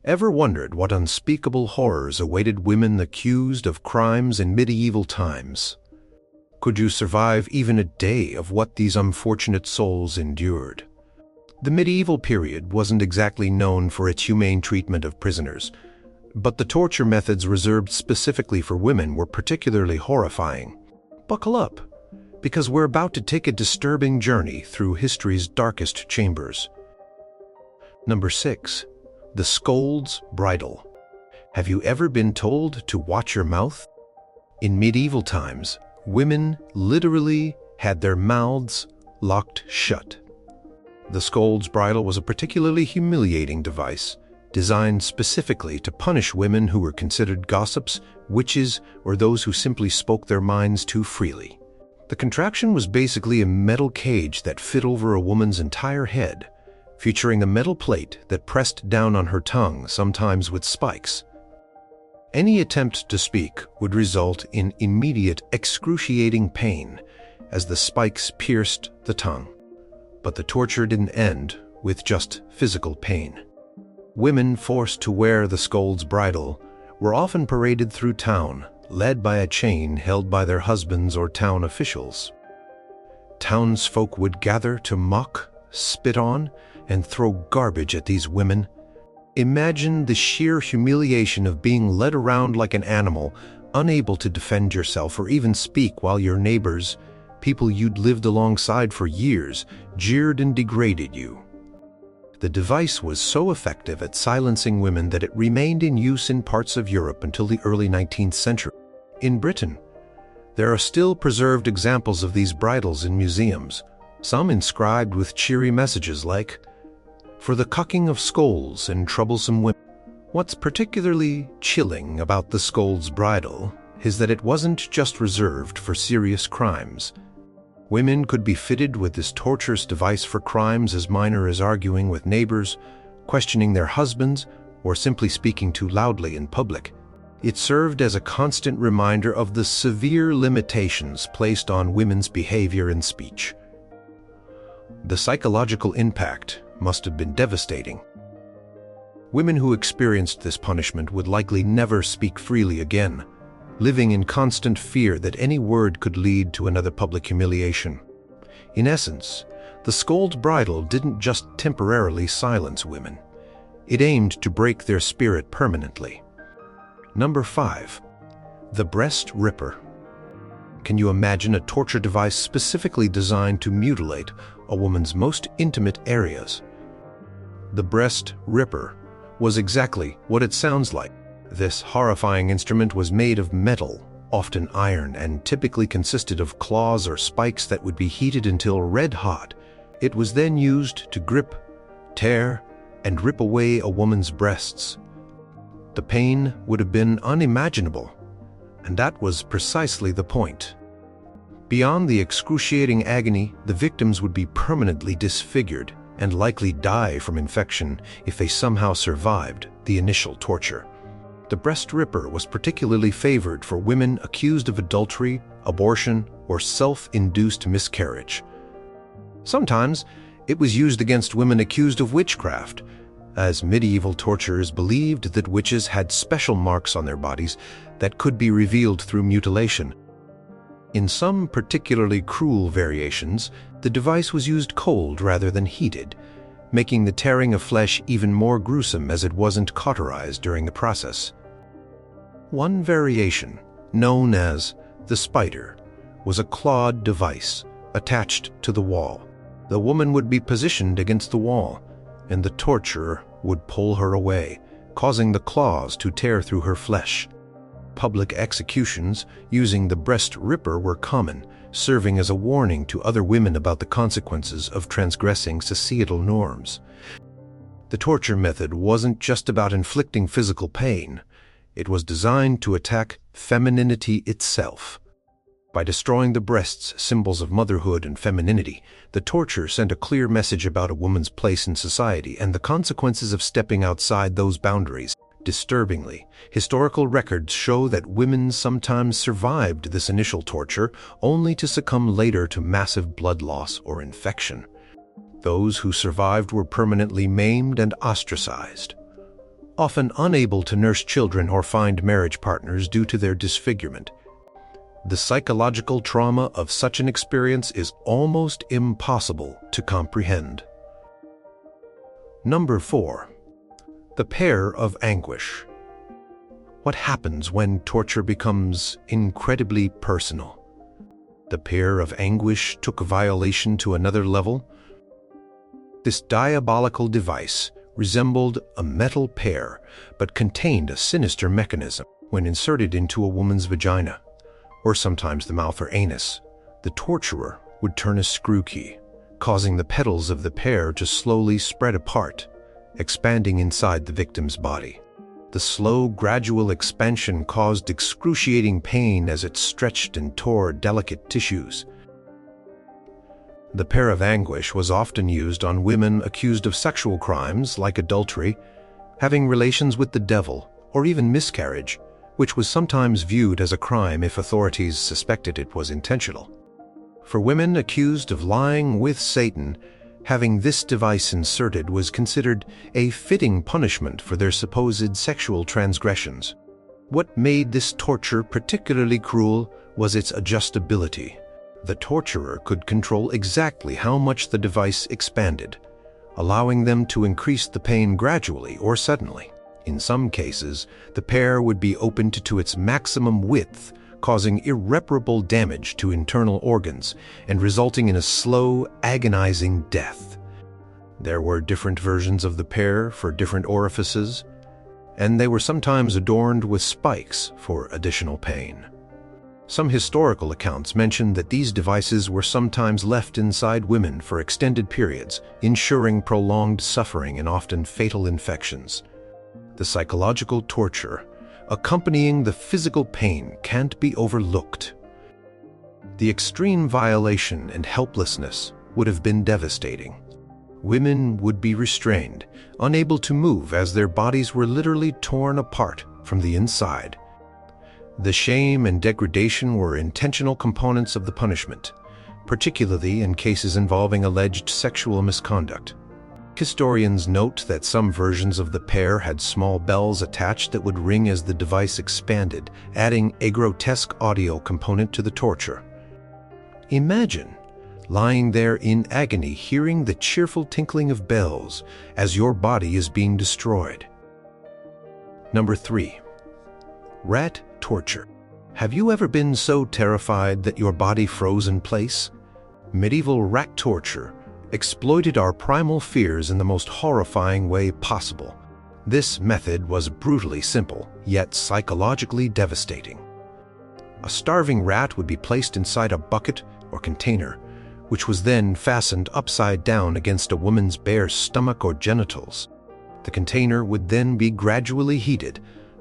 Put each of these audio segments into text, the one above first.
Ever wondered what unspeakable horrors awaited women accused of crimes in medieval times? Could you survive even a day of what these unfortunate souls endured? The medieval period wasn't exactly known for its humane treatment of prisoners, but the torture methods reserved specifically for women were particularly horrifying. Buckle up, because we're about to take a disturbing journey through history's darkest chambers. Number 6. The Scold's Bridle. Have you ever been told to watch your mouth? In medieval times, women literally had their mouths locked shut. The Scold's Bridle was a particularly humiliating device, designed specifically to punish women who were considered gossips, witches, or those who simply spoke their minds too freely. The contraption was basically a metal cage that fit over a woman's entire head, featuring a metal plate that pressed down on her tongue, sometimes with spikes. Any attempt to speak would result in immediate excruciating pain as the spikes pierced the tongue. But the torture didn't end with just physical pain. Women forced to wear the Scold's Bridle were often paraded through town, led by a chain held by their husbands or town officials. Townsfolk would gather to mock, spit on, and throw garbage at these women. Imagine the sheer humiliation of being led around like an animal, unable to defend yourself or even speak while your neighbors, people you'd lived alongside for years, jeered and degraded you. The device was so effective at silencing women that it remained in use in parts of Europe until the early 19th century. In Britain, there are still preserved examples of these bridles in museums, some inscribed with cheery messages like, "For the cucking of scolds and troublesome women." What's particularly chilling about the Scold's Bridle is that it wasn't just reserved for serious crimes. Women could be fitted with this torturous device for crimes as minor as arguing with neighbors, questioning their husbands, or simply speaking too loudly in public. It served as a constant reminder of the severe limitations placed on women's behavior and speech. The psychological impact must have been devastating. Women who experienced this punishment would likely never speak freely again, living in constant fear that any word could lead to another public humiliation. In essence, the Scold's Bridle didn't just temporarily silence women. It aimed to break their spirit permanently. Number 5. The Breast Ripper. Can you imagine a torture device specifically designed to mutilate a woman's most intimate areas? The Breast Ripper was exactly what it sounds like. This horrifying instrument was made of metal, often iron, and typically consisted of claws or spikes that would be heated until red hot. It was then used to grip, tear, and rip away a woman's breasts. The pain would have been unimaginable, and that was precisely the point. Beyond the excruciating agony, the victims would be permanently disfigured and likely die from infection if they somehow survived the initial torture. The Breast Ripper was particularly favored for women accused of adultery, abortion, or self-induced miscarriage. Sometimes it was used against women accused of witchcraft, as medieval torturers believed that witches had special marks on their bodies that could be revealed through mutilation. In some particularly cruel variations, the device was used cold rather than heated, making the tearing of flesh even more gruesome as it wasn't cauterized during the process. One variation, known as the spider, was a clawed device attached to the wall. The woman would be positioned against the wall, and the torturer would pull her away, causing the claws to tear through her flesh. Public executions using the Breast Ripper were common, serving as a warning to other women about the consequences of transgressing societal norms. The torture method wasn't just about inflicting physical pain. It was designed to attack femininity itself. By destroying the breasts, symbols of motherhood and femininity, the torture sent a clear message about a woman's place in society and the consequences of stepping outside those boundaries. Disturbingly, historical records show that women sometimes survived this initial torture only to succumb later to massive blood loss or infection. Those who survived were permanently maimed and ostracized. often unable to nurse children or find marriage partners due to their disfigurement. The psychological trauma of such an experience is almost impossible to comprehend. Number 4. The Pear of Anguish. What happens when torture becomes incredibly personal? The Pear of Anguish took violation to another level. This diabolical device resembled a metal pear, but contained a sinister mechanism. When inserted into a woman's vagina, or sometimes the mouth or anus, the torturer would turn a screw key, causing the petals of the pear to slowly spread apart, expanding inside the victim's body. The slow, gradual expansion caused excruciating pain as it stretched and tore delicate tissues. The Pear of Anguish was often used on women accused of sexual crimes like adultery, having relations with the devil, or even miscarriage, which was sometimes viewed as a crime if authorities suspected it was intentional. For women accused of lying with Satan, having this device inserted was considered a fitting punishment for their supposed sexual transgressions. What made this torture particularly cruel was its adjustability. The torturer could control exactly how much the device expanded, allowing them to increase the pain gradually or suddenly. In some cases, the pear would be opened to its maximum width, causing irreparable damage to internal organs and resulting in a slow, agonizing death. There were different versions of the pear for different orifices, and they were sometimes adorned with spikes for additional pain. Some historical accounts mention that these devices were sometimes left inside women for extended periods, ensuring prolonged suffering and often fatal infections. The psychological torture accompanying the physical pain can't be overlooked. The extreme violation and helplessness would have been devastating. Women would be restrained, unable to move as their bodies were literally torn apart from the inside. The shame and degradation were intentional components of the punishment, particularly in cases involving alleged sexual misconduct. Historians note that some versions of the pear had small bells attached that would ring as the device expanded, adding a grotesque audio component to the torture. Imagine lying there in agony, hearing the cheerful tinkling of bells as your body is being destroyed. Number 3. Rat torture. Have you ever been so terrified that your body froze in place? Medieval rat torture exploited our primal fears in the most horrifying way possible. This method was brutally simple, yet psychologically devastating. A starving rat would be placed inside a bucket or container, which was then fastened upside down against a woman's bare stomach or genitals. The container would then be gradually heated,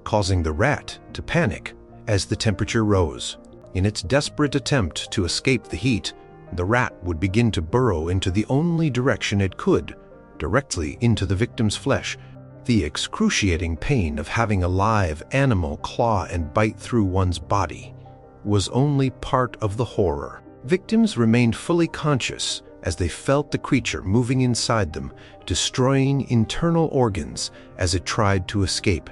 causing the rat to panic as the temperature rose. In its desperate attempt to escape the heat, the rat would begin to burrow into the only direction it could, directly into the victim's flesh. The excruciating pain of having a live animal claw and bite through one's body was only part of the horror. Victims remained fully conscious as they felt the creature moving inside them, destroying internal organs as it tried to escape.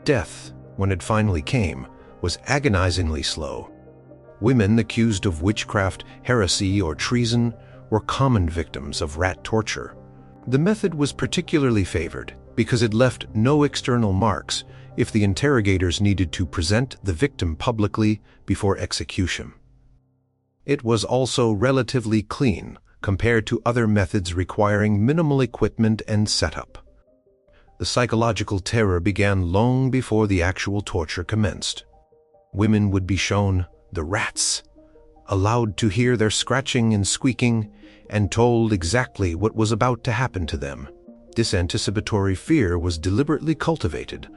Death, when it finally came, was agonizingly slow. Women accused of witchcraft, heresy, or treason were common victims of rat torture. The method was particularly favored because it left no external marks if the interrogators needed to present the victim publicly before execution. It was also relatively clean compared to other methods requiring minimal equipment and setup. The psychological terror began long before the actual torture commenced. Women would be shown the rats, allowed to hear their scratching and squeaking, and told exactly what was about to happen to them. This anticipatory fear was deliberately cultivated,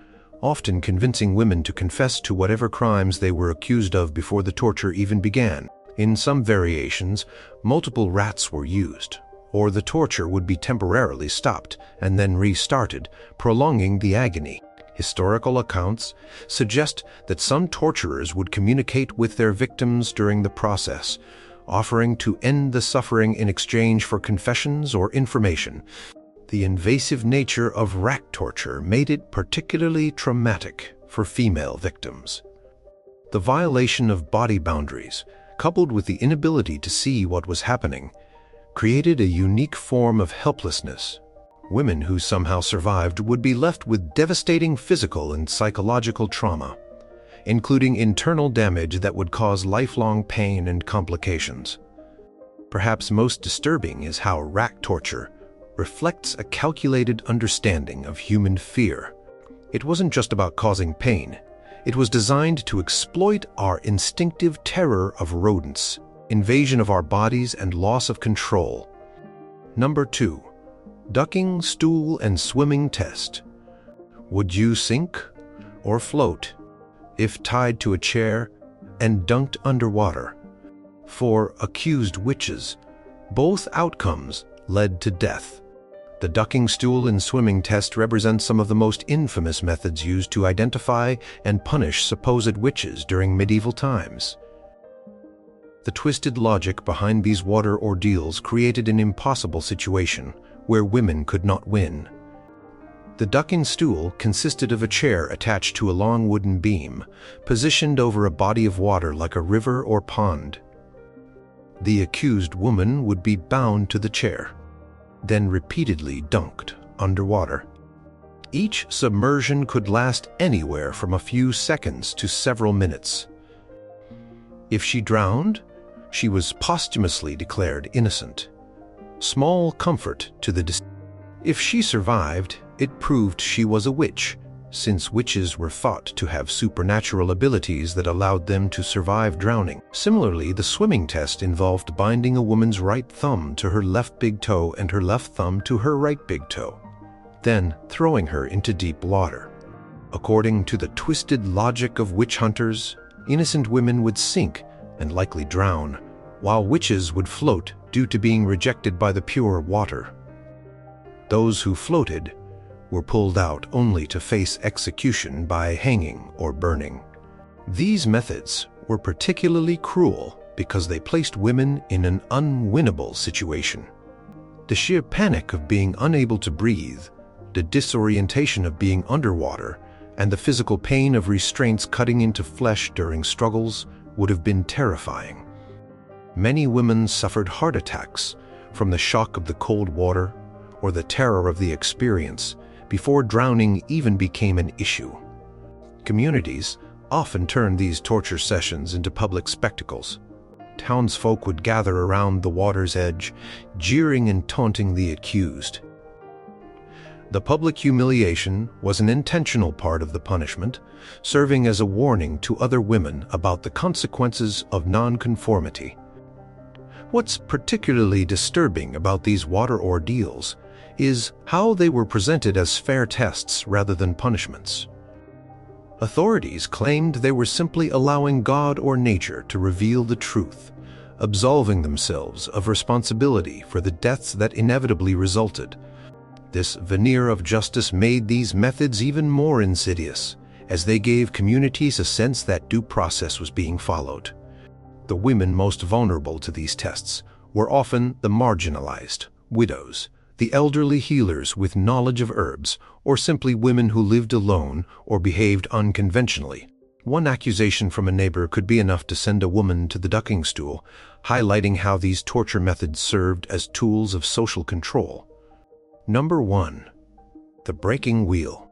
often convincing women to confess to whatever crimes they were accused of before the torture even began. In some variations, multiple rats were used, or the torture would be temporarily stopped and then restarted, prolonging the agony. Historical accounts suggest that some torturers would communicate with their victims during the process, offering to end the suffering in exchange for confessions or information. The invasive nature of rack torture made it particularly traumatic for female victims. The violation of body boundaries, coupled with the inability to see what was happening, created a unique form of helplessness. Women who somehow survived would be left with devastating physical and psychological trauma, including internal damage that would cause lifelong pain and complications. Perhaps most disturbing is how rack torture reflects a calculated understanding of human fear. It wasn't just about causing pain. It was designed to exploit our instinctive terror of rodents, invasion of our bodies, and loss of control. Number 2. Ducking, stool, and swimming test. Would you sink or float if tied to a chair and dunked underwater? For accused witches, both outcomes led to death. The ducking, stool, and swimming test represents some of the most infamous methods used to identify and punish supposed witches during medieval times. The twisted logic behind these water ordeals created an impossible situation where women could not win. The ducking stool consisted of a chair attached to a long wooden beam, positioned over a body of water like a river or pond. The accused woman would be bound to the chair, then repeatedly dunked underwater. Each submersion could last anywhere from a few seconds to several minutes. If she drowned, she was posthumously declared innocent. Small comfort to the deceased. If she survived, it proved she was a witch, since witches were thought to have supernatural abilities that allowed them to survive drowning. Similarly, the swimming test involved binding a woman's right thumb to her left big toe and her left thumb to her right big toe, then throwing her into deep water. According to the twisted logic of witch hunters, innocent women would sink and likely drown, while witches would float due to being rejected by the pure water. Those who floated were pulled out only to face execution by hanging or burning. These methods were particularly cruel because they placed women in an unwinnable situation. The sheer panic of being unable to breathe, the disorientation of being underwater, and the physical pain of restraints cutting into flesh during struggles would have been terrifying. Many women suffered heart attacks from the shock of the cold water or the terror of the experience before drowning even became an issue. Communities often turned these torture sessions into public spectacles. Townsfolk would gather around the water's edge, jeering and taunting the accused. The public humiliation was an intentional part of the punishment, serving as a warning to other women about the consequences of nonconformity. What's particularly disturbing about these water ordeals is how they were presented as fair tests rather than punishments. Authorities claimed they were simply allowing God or nature to reveal the truth, absolving themselves of responsibility for the deaths that inevitably resulted. This veneer of justice made these methods even more insidious, as they gave communities a sense that due process was being followed. The women most vulnerable to these tests were often the marginalized, widows, the elderly healers with knowledge of herbs, or simply women who lived alone or behaved unconventionally. One accusation from a neighbor could be enough to send a woman to the ducking stool, highlighting how these torture methods served as tools of social control. Number 1. The breaking wheel.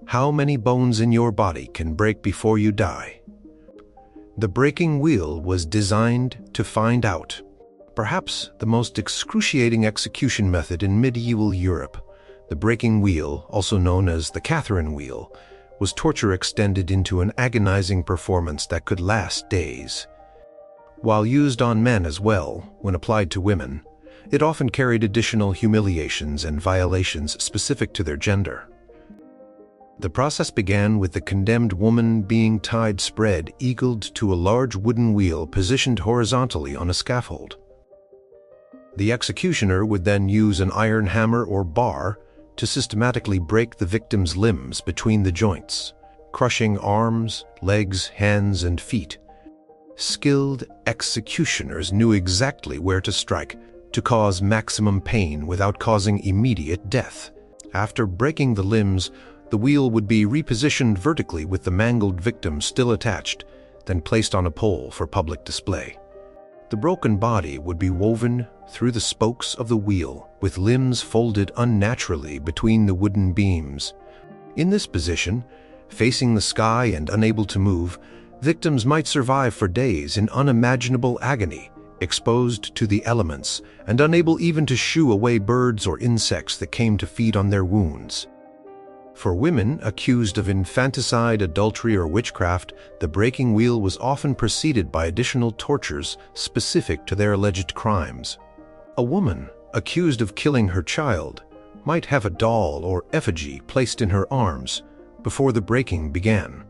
How many bones in your body can break before you die? The breaking wheel was designed to find out. Perhaps the most excruciating execution method in medieval Europe, the breaking wheel, also known as the Catherine wheel, was torture extended into an agonizing performance that could last days. While used on men as well, when applied to women, it often carried additional humiliations and violations specific to their gender. The process began with the condemned woman being tied spread-eagled to a large wooden wheel positioned horizontally on a scaffold. The executioner would then use an iron hammer or bar to systematically break the victim's limbs between the joints, crushing arms, legs, hands, and feet. Skilled executioners knew exactly where to strike, to cause maximum pain without causing immediate death. After breaking the limbs, the wheel would be repositioned vertically with the mangled victim still attached, then placed on a pole for public display. The broken body would be woven through the spokes of the wheel, with limbs folded unnaturally between the wooden beams. In this position, facing the sky and unable to move, victims might survive for days in unimaginable agony, exposed to the elements and unable even to shoo away birds or insects that came to feed on their wounds. For women accused of infanticide, adultery, or witchcraft, the breaking wheel was often preceded by additional tortures specific to their alleged crimes. A woman accused of killing her child might have a doll or effigy placed in her arms before the breaking began.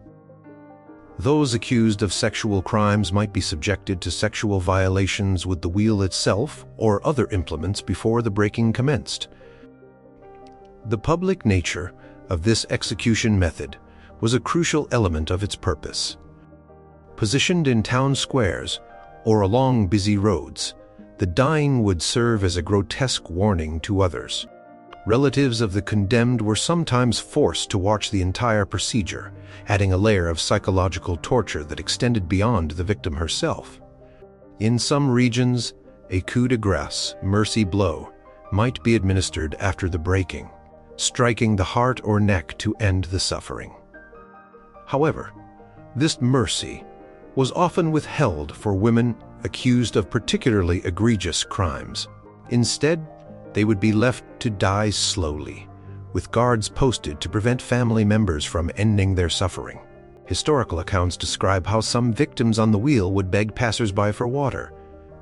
Those accused of sexual crimes might be subjected to sexual violations with the wheel itself or other implements before the breaking commenced. The public nature of this execution method was a crucial element of its purpose. Positioned in town squares or along busy roads, the dying would serve as a grotesque warning to others. Relatives of the condemned were sometimes forced to watch the entire procedure, adding a layer of psychological torture that extended beyond the victim herself. In some regions, a coup de grace, mercy blow, might be administered after the breaking, striking the heart or neck to end the suffering. However, this mercy was often withheld for women accused of particularly egregious crimes. Instead, they would be left to die slowly, with guards posted to prevent family members from ending their suffering. Historical accounts describe how some victims on the wheel would beg passers-by for water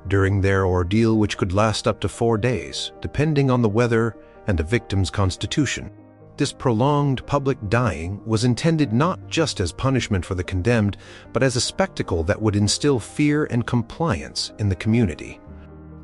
during their ordeal, which could last up to 4 days, depending on the weather and the victim's constitution. This prolonged public dying was intended not just as punishment for the condemned, but as a spectacle that would instill fear and compliance in the community.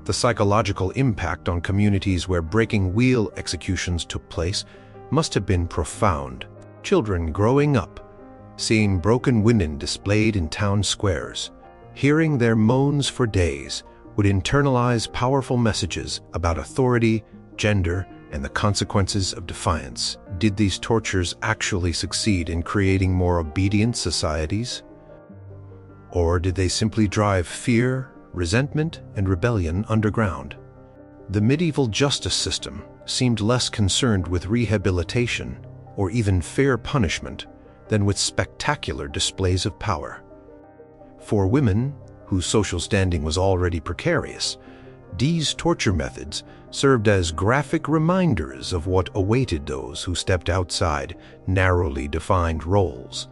The psychological impact on communities where breaking wheel executions took place must have been profound. Children growing up, seeing broken women displayed in town squares, hearing their moans for days, would internalize powerful messages about authority, gender, and the consequences of defiance. Did these tortures actually succeed in creating more obedient societies? Or did they simply drive fear, resentment, and rebellion underground? The medieval justice system seemed less concerned with rehabilitation or even fair punishment than with spectacular displays of power. For women, whose social standing was already precarious, these torture methods served as graphic reminders of what awaited those who stepped outside narrowly defined roles.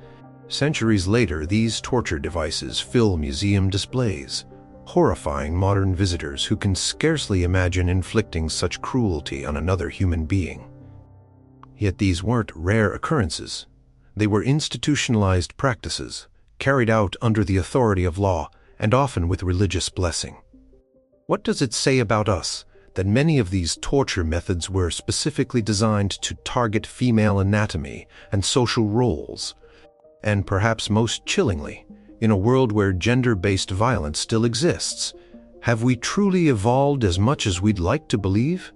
Centuries later, these torture devices fill museum displays, horrifying modern visitors who can scarcely imagine inflicting such cruelty on another human being. Yet these weren't rare occurrences. They were institutionalized practices, carried out under the authority of law and often with religious blessing. What does it say about us that many of these torture methods were specifically designed to target female anatomy and social roles? And perhaps most chillingly, in a world where gender-based violence still exists, have we truly evolved as much as we'd like to believe?